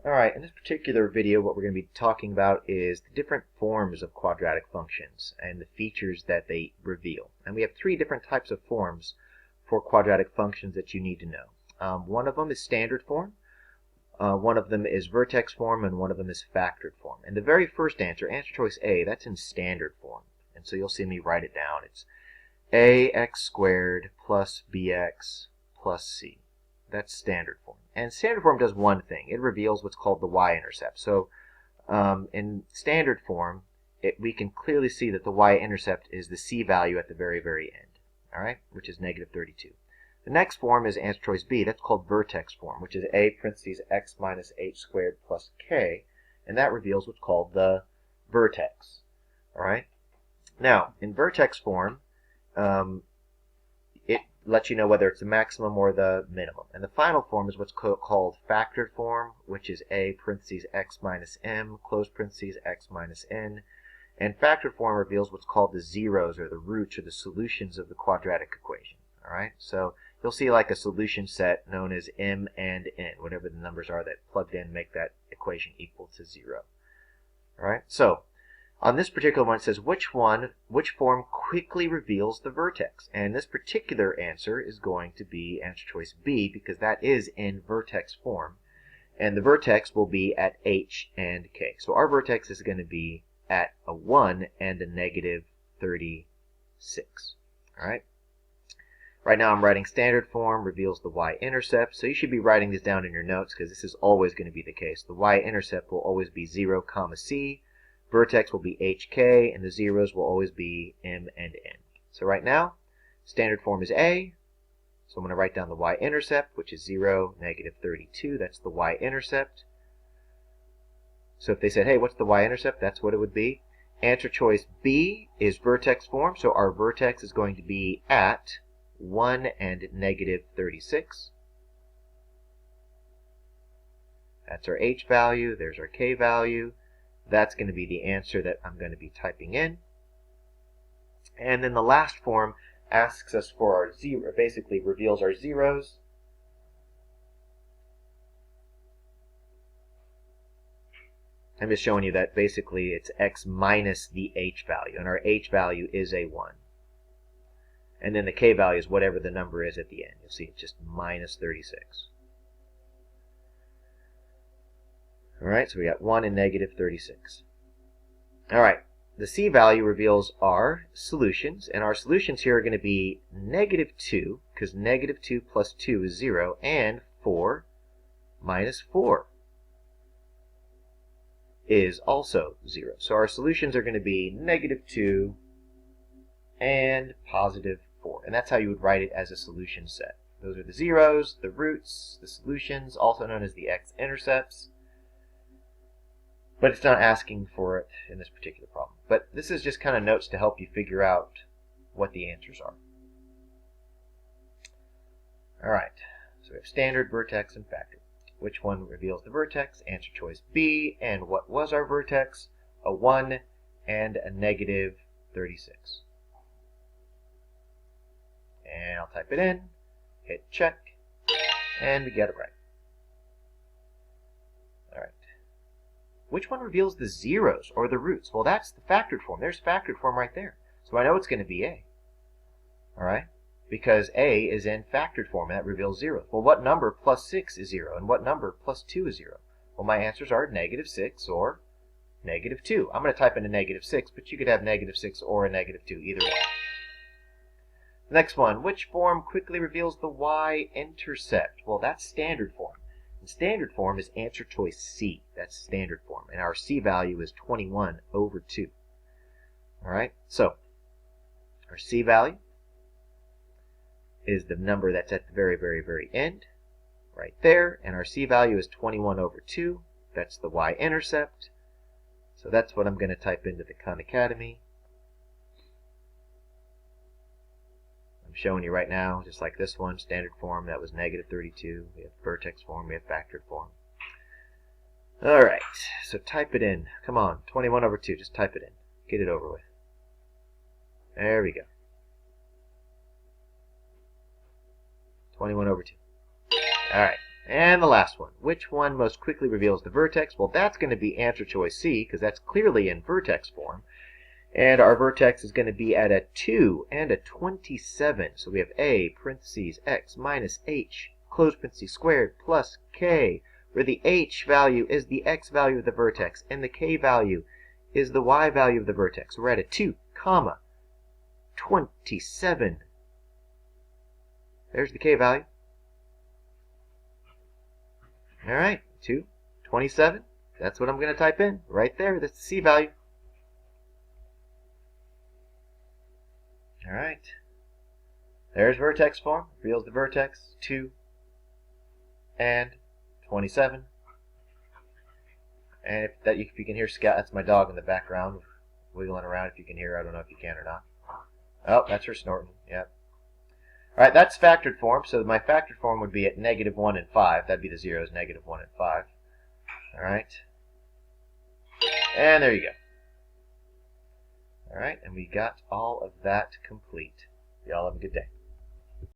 Alright, in this particular video what we're going to be talking about is the different forms of quadratic functions and the features that they reveal. And we have three different types of forms for quadratic functions that you need to know. One of them is standard form, one of them is vertex form, and one of them is factored form. And the very first answer choice A, that's in standard form. And so you'll see me write it down. It's ax squared plus bx plus c. That's standard form. And standard form does one thing. It reveals what's called the y-intercept. So in standard form, we can clearly see that the y-intercept is the c value at the very, very end, all right, which is negative 32. The next form is answer choice B. That's called vertex form, which is a parentheses x minus h squared plus k, and that reveals what's called the vertex, all right? Now, in vertex form, it lets you know whether it's the maximum or the minimum. And the final form is what's called factored form, which is a parentheses x minus m, close parentheses x minus n. And factored form reveals what's called the zeros, or the roots, or the solutions of the quadratic equation. All right, so you'll see like a solution set known as m and n, whatever the numbers are that plugged in make that equation equal to 0. All right, so on this particular one, it says which form quickly reveals the vertex. And this particular answer is going to be answer choice B, because that is in vertex form. And the vertex will be at h and k. So our vertex is going to be at a 1 and a negative 36. All right. Right now I'm writing standard form, reveals the y-intercept. So you should be writing this down in your notes, because this is always going to be the case. The y-intercept will always be 0, c. Vertex will be hk, and the zeros will always be m and n. So right now, standard form is A. So I'm going to write down the y-intercept, which is 0, negative 32. That's the y-intercept. So if they said, hey, what's the y-intercept? That's what it would be. Answer choice B is vertex form. So our vertex is going to be at 1 and negative 36. That's our h value. There's our k value. That's going to be the answer that I'm going to be typing in. And then the last form asks us for our zero, basically reveals our zeros. I'm just showing you that basically it's x minus the h value, and our h value is a 1. And then the k value is whatever the number is at the end. You'll see it's just minus 36. All right, so we got 1 and negative 36. All right, the c value reveals our solutions, and our solutions here are going to be negative 2, because negative 2 plus 2 is 0, and 4 minus 4 is also 0. So our solutions are going to be negative 2 and positive 4, and that's how you would write it as a solution set. Those are the zeros, the roots, the solutions, also known as the x-intercepts. But it's not asking for it in this particular problem. But this is just kind of notes to help you figure out what the answers are. All right, so we have standard, vertex, and factored. Which one reveals the vertex? Answer choice B. And what was our vertex? A 1 and a negative 36. And I'll type it in, hit check, and we get it right. Which one reveals the zeros or the roots? Well, that's the factored form. There's factored form right there. So I know it's going to be A. All right? Because A is in factored form, and that reveals zeros. Well, what number plus 6 is 0, and what number plus 2 is 0? Well, my answers are negative 6 or negative 2. I'm going to type in a negative 6, but you could have negative 6 or a negative 2, either one. The next one, which form quickly reveals the y-intercept? Well, that's standard form. Standard form is answer choice C. That's standard form. And our C value is 21 over 2. All right? So, our C value is the number that's at the very, very, very end, right there. And our C value is 21 over 2. That's the y-intercept. So that's what I'm going to type into the Khan Academy. Showing you right now, just like this one, standard form, that was negative 32. We have vertex form, we have factored form. All right, so type it in. Come on, 21 over 2, just type it in. Get it over with. There we go. 21 over 2. All right, And the last one. Which one most quickly reveals the vertex? Well, that's going to be answer choice C, because that's clearly in vertex form. And our vertex is going to be at a 2 and a 27. So we have a parentheses x minus h close parentheses squared plus k, where the h value is the x value of the vertex and the k value is the y value of the vertex. So we're at a 2, comma, 27. There's the k value. All right, 2, 27. That's what I'm going to type in right there. That's the c value. All right. There's vertex form. Reveals the vertex. 2 and 27. And if you can hear Scout, that's my dog in the background wiggling around. If you can hear her, I don't know if you can or not. Oh, that's her snorting. Yep. All right, that's factored form. So my factored form would be at -1 and 5. That'd be the zeros, -1 and 5. All right. And there you go. All right, and we got all of that complete. Y'all have a good day.